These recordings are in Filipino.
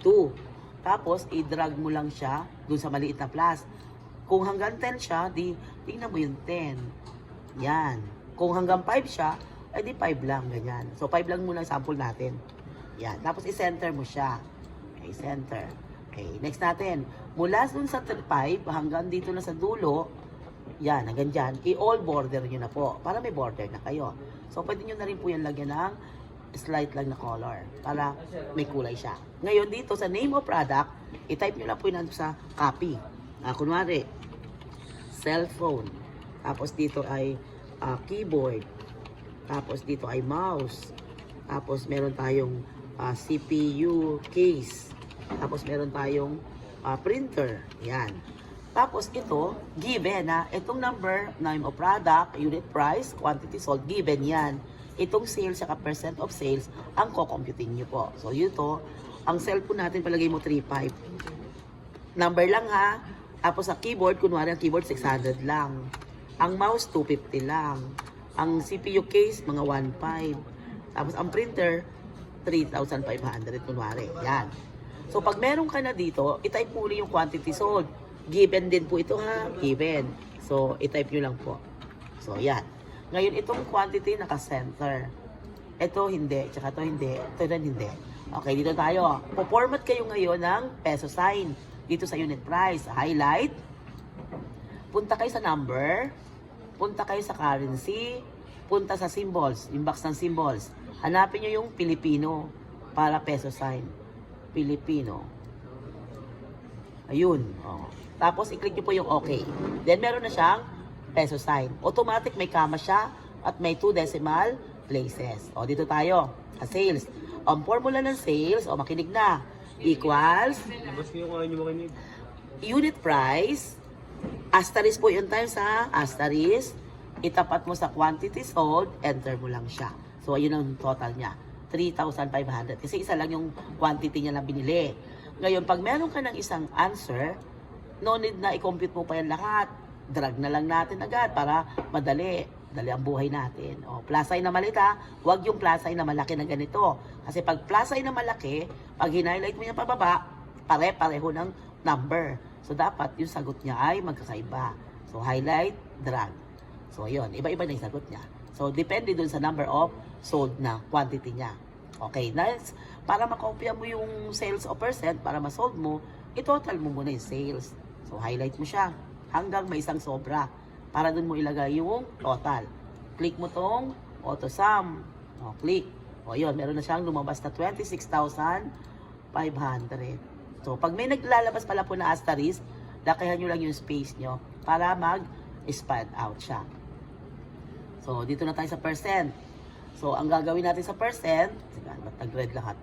2. Tapos, i-drag mo lang siya dun sa maliit na plus. Kung hanggang 10 siya, di tingnan mo yung 10. Yan. Kung hanggang 5 siya, ay di 5 lang, ganyan. So, 5 lang muna ang sample natin. Yan. Tapos, i-center mo siya. Okay, center. Okay, next natin. Mula dun sa 5 hanggang dito na sa dulo, yan, hanggang dyan, i-all border nyo na po. Para may border na kayo. So, pwede nyo na rin po yan lagyan ng slight lang na color. Para may kulay siya. Ngayon, dito sa name of product, i-type nyo lang po yun sa copy. Kunwari, cellphone. Tapos dito ay keyboard. Tapos dito ay mouse. Tapos meron tayong CPU case. Tapos meron tayong printer. Yan. Tapos ito, given na itong number, name of product, unit price, quantity sold, given yan. Itong sales saka percent of sales, ang ko-computing nyo po. So yun to, ang cellphone natin palagay mo 3.5. Number lang ha. Tapos sa keyboard, kunwari ang keyboard 600 lang. Ang mouse 250 lang. Ang CPU case mga 1.5. Tapos ang printer 3,500 kunwari. Yan. So pag meron ka na dito, i-type mo rin yung quantity sold. Given din po ito ha, given. So i-type nyo lang po. So yan. Ngayon itong quantity naka-center. Ito hindi, tsaka ito hindi, ito rin hindi. Okay, dito tayo. Po-format kayo ngayon ng peso sign. Dito sa unit price, highlight. Punta kayo sa number. Punta kayo sa currency. Punta sa symbols, yung box ng symbols. Hanapin nyo yung Pilipino para peso sign. Pilipino. Ayun. Oh. Tapos i-click nyo po yung OK. Then meron na siyang peso sign. Automatic may comma siya at may 2 decimal places. O dito tayo sa sales. Ang formula ng sales, o makinig na, equals unit price, asterisk po yung times sa asterisk, itapat mo sa quantity sold, enter mo lang siya. So ayun ang total niya, 3,500. Kasi isa lang yung quantity niya na binili. Ngayon, pag meron ka ng isang answer, no need na i-compute mo pa yan lahat. Drag na lang natin agad para madali. Dali ang buhay natin. O, plus sign na maliit ha. Huwag yung plus sign na malaki na ganito. Kasi pag plus sign na malaki, pag hinighlight mo yung pababa, pare-pareho ng number. So, dapat yung sagot niya ay magkakaiba. So, highlight, drag. So, yun. Iba-iba na yung sagot niya. So, depende dun sa number of sold na quantity niya. Okay, next. Para makopya mo yung sales o percent, para ma-sold mo, i-total mo muna yung sales. So, highlight mo siya hanggang may isang sobra. Para dun mo ilagay yung total. Click mo tong auto sum. O, click. O, yun. Meron na siyang lumabas na 26,500. So, pag may naglalabas pala po na asterisk, lakihan nyo lang yung space nyo para mag-expand out siya. So, dito na tayo sa percent. So, ang gagawin natin sa percent, ba't nag-red lahat?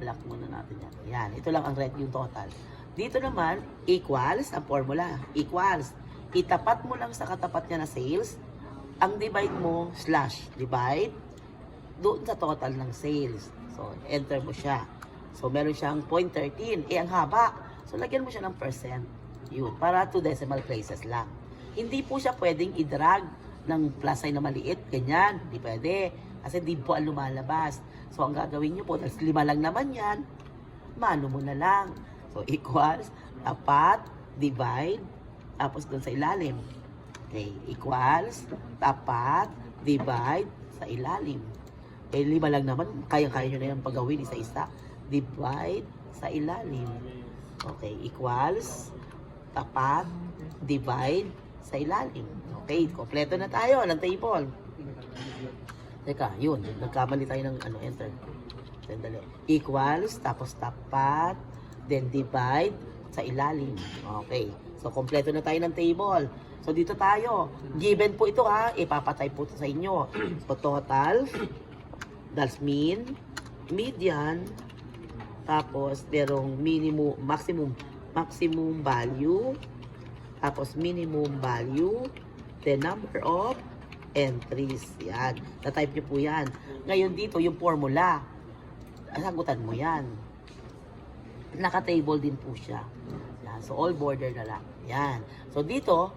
Black muna natin yan. Yan, ito lang ang red yung total. Dito naman, equals, ang formula, equals. Itapat mo lang sa katapat niya na sales, ang divide mo, slash, divide, doon sa total ng sales. So, enter mo siya. So, meron siyang 0.13. Ang haba. So, lagyan mo siya ng percent. Yun, para 2 decimal places lang. Hindi po siya pwedeng i-drag ng plus sign na maliit, ganyan. Hindi pwede. Kasi di po ang lumalabas. So, ang gagawin nyo po, 5 lang naman yan, mano mo na lang. So, equals, tapat, divide, tapos doon sa ilalim. Okay, equals, tapat, divide, sa ilalim. 5 lang naman, kaya-kaya nyo na yung paggawin isa-isa. Divide, sa ilalim. Okay, equals, tapat, divide, sa ilalim. Okay, kompleto na tayo ng table. Teka, yun. Nagkamali tayo ng enter. Sandali. Equals, tapos tapat, then divide, sa ilalim. Okay. So, kompleto na tayo ng table. So, dito tayo. Given po ito ha. Ipapatay po ito sa inyo. So, total, that's mean, median, tapos, merong minimum, maximum value, tapos minimum value, the number of entries. Yan. Na-type nyo po yan. Ngayon dito, yung formula. Sagutan mo yan. Naka-table din po siya. Yan. So, all border na lang. Yan. So, dito,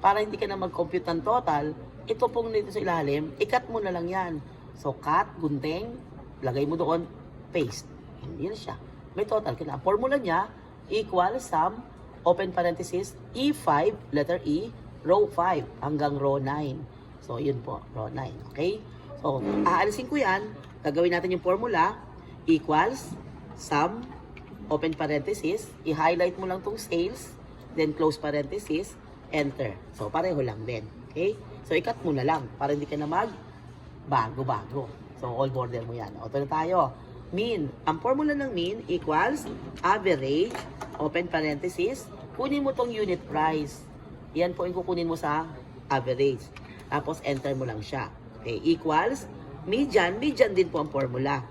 para hindi ka na mag-compute ng total, ito pong dito sa ilalim, i-cut mo na lang yan. So, cut, gunting, lagay mo doon, paste. Hindi na siya. may total ka na. Ang formula niya, equal sum, open parenthesis, E5, letter E, row 5 hanggang row 9. So, yun po, row 9. Okay? So, aalisin ko yan. Gagawin natin yung formula, equals, sum, open parenthesis, i-highlight mo lang tong sales, then close parenthesis, enter. So, pareho lang din. Okay? So, i-cut mo na lang para hindi ka na bago-bago. So, all border mo yan. O, ito na tayo. Mean. Ang formula ng mean equals average, open parenthesis, kunin mo tong unit price. Yan po yung kukunin mo sa average. Tapos, enter mo lang siya. Okay? Equals, median. Median din po ang formula.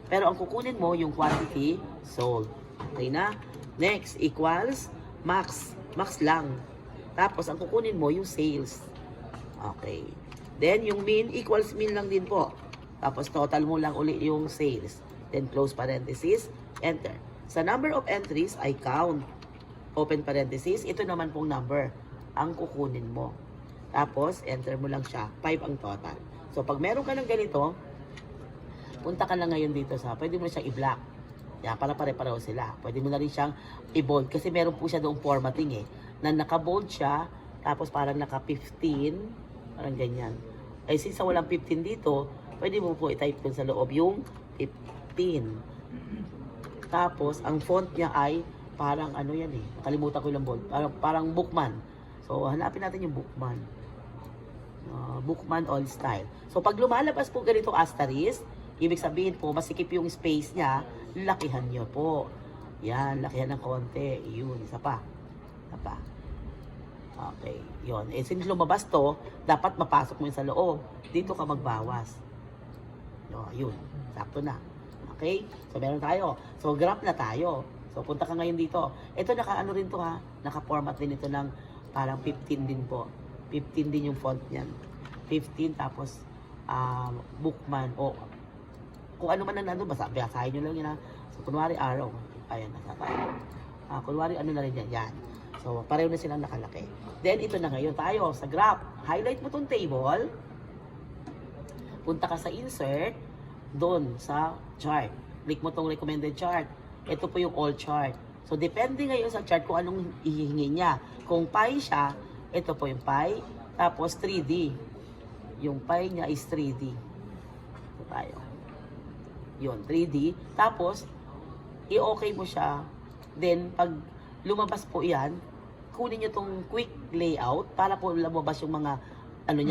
Pero ang kukunin mo yung quantity sold. Okay na? Next, equals, max. Max lang. Tapos, ang kukunin mo yung sales. Okay. Then, yung mean equals mean lang din po. Tapos, total mo lang uli yung sales. Then, close parenthesis, enter. Sa number of entries, ay count. Open parenthesis, ito naman pong number ang kukunin mo. Tapos, enter mo lang siya. 5 ang total. So, pag meron ka ng ganito, punta ka na ngayon dito sa, pwede mo na siyang i-block. Yan, para pare-pareho sila. Pwede mo na rin siyang i-bold. Kasi meron po siya doong formatting na naka-bold siya, tapos parang naka-15, parang ganyan. Ay, since walang 15 dito, pwede mo po i-type dun sa loob yung 15. Tapos, ang font niya ay parang ano yan nakalimutan ko yung bold. Parang Bookman. So, hanapin natin yung Bookman. Bookman all style. So, pag lumalabas po ganito asterisk, ibig sabihin po, masikip yung space niya, lakihan nyo po. Yan, lakihan ng konti. Yun, isa pa. Isa pa. Okay, yun. Since lumabas to, dapat mapasok mo yun sa loob. Dito ka magbawas. Yun, sakto na. Okay? So, meron tayo. So, graph na tayo. So, punta ka ngayon dito. Ito, naka-ano rin to naka-format din ito ng parang 15 din po. 15 din yung font niyan. 15, tapos, Bookman. O, kung ano man na basahin nyo lang yun So, kunwari arrow. Ayan, nasa tayo. Kunwari ano na rin yan. Yan. So, pareho na silang nakalaki. Then, ito na ngayon tayo sa graph. Highlight mo tong table. Punta ka sa insert. Doon sa chart. Click mo tong recommended chart. Ito po yung all chart. So, depende ngayon sa chart kung anong ihihingi niya. Kung pie siya, ito po yung pie. Tapos 3D. Yung pie niya is 3D. Ito tayo. Yun, 3D. Tapos, i-okay mo siya. Then, pag lumabas po yan, kunin nyo tong quick layout para po lumabas yung mga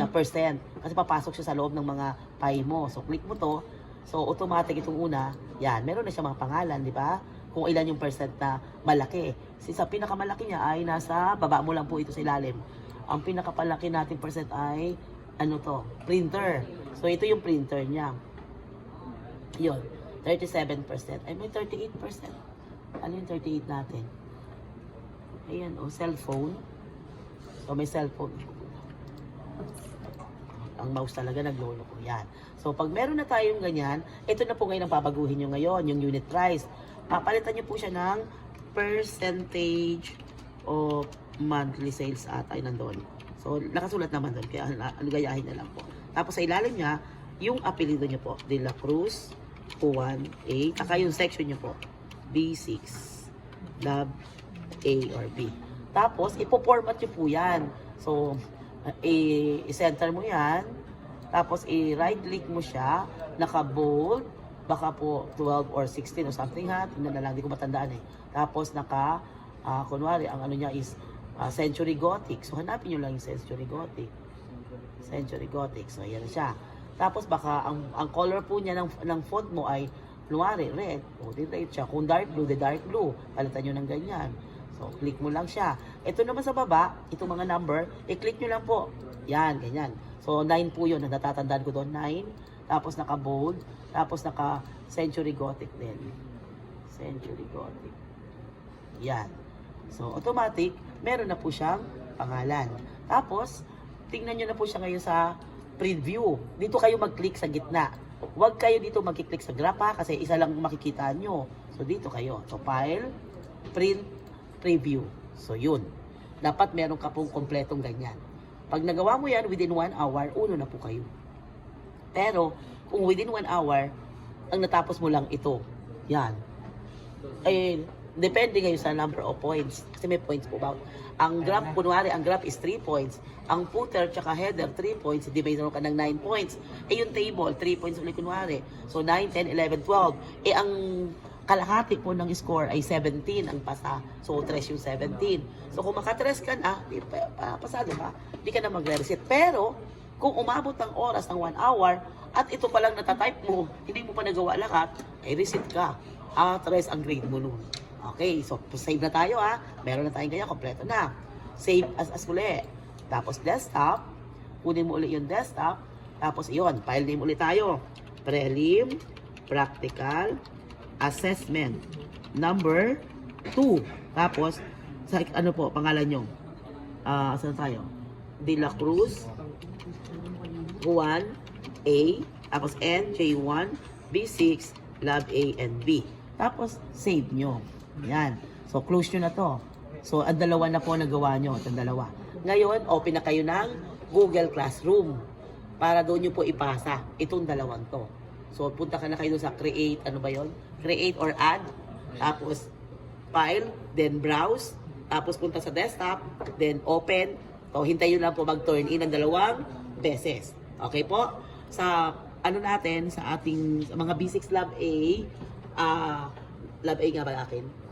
percent. Kasi papasok siya sa loob ng mga pie mo. So, click mo to. So, automatic itong una, yan, meron na siya mga pangalan, di ba? Kung ilan yung percent na malaki. Sa pinakamalaki niya ay nasa baba mo lang po ito sa ilalim. Ang pinakapalaki natin percent ay, printer. So, ito yung printer niya. Yun, 37%. Ay, may 38%. Ano yung 38 natin? Ayan, cellphone. So, may cellphone. Ang mouse talaga naglolo ko. Yan. So, pag meron na tayong ganyan, ito na po ngayon ang babaguhin nyo ngayon, yung unit price. Papalitan nyo po siya ng percentage of monthly sales at ay nandun. So, nakasulat naman doon. Kaya gayahin na lang po. Tapos sa ilalim niya, yung apelido nyo po. De La Cruz, Juan A. Saka yung section nyo po. B6. Lab A or B. Tapos, ipo-format nyo po yan. So, i-center mo yan. Tapos, i-right-click mo siya. Naka-bold. Baka po 12 or 16 or something Tingnan na lang. Hindi ko matandaan Tapos, kunwari, ang ano niya is Century Gothic. So, hanapin nyo lang yung Century Gothic. Century Gothic. So, ayan na siya. Tapos, baka ang color po niya ng font mo ay kunwari, red. O, di red siya. Kung dark blue, the dark blue. Palitan nyo ng ganyan. So, click mo lang siya. Ito naman sa baba, itong mga number, i-click nyo lang po. Yan, ganyan. So, 9 po yun. Natatandaan ko doon, 9. Tapos, naka-bold. Tapos, naka-Century Gothic din. Century Gothic. Yan. So, automatic, meron na po siyang pangalan. Tapos, tingnan nyo na po siya ngayon sa preview. Dito kayo mag-click sa gitna. Huwag kayo dito mag-click sa graph kasi isa lang makikita nyo. So, dito kayo. So, file, print, preview. So, yun. Dapat meron ka pong kompletong ganyan. Pag nagawa mo yan, within 1 hour, uno na po kayo. Pero, kung within 1 hour, ang natapos mo lang ito. Yan. Ay, depende ngayon sa number of points. Kasi may points po about. Ang graph, kunwari, ang graph is 3 points. Ang footer tsaka header, 3 points. Hindi mayroon ka ng 9 points. Eh, yung table, 3 points ulit kunwari. So, 9, 10, 11, 12. Eh, ang kalahati po ng score ay 17 ang pasa. So, 3 yung 17. So, kung maka-3 ka na, pasado ka, hindi ka na magre-reset. Pero, kung umabot ang oras ng 1 hour, at ito pa lang natatype mo, hindi mo pa nagawa lahat, ay reset ka. 3 ang grade mo nun. Okay, so save na tayo ha. Meron na tayong ganyan, kompleto na. Save as uli. Tapos desktop, kunin mo ulit yung desktop. Tapos iyon, file name ulit tayo. Prelim, practical, assessment, number 2. Tapos, sa ano po, pangalan nyo? Saan tayo? De La Cruz, Juan, A, tapos N, J1, B6, Lab A and B. Tapos, save nyo. Yan. So, close nyo na to. So, ang dalawa na po nagawa nyo. Ang dalawa. Ngayon, open na kayo ng Google Classroom para doon nyo po ipasa itong dalawang to. So, punta ka na kayo doon sa create, ano ba yon? Create or add. Tapos, file, then browse. Tapos, punta sa desktop, then open. So, hintayin nyo lang po mag-turn in ang dalawang beses. Okay po? Sa, ano natin, sa ating sa mga B6 Lab A, Lab A nga ba akin?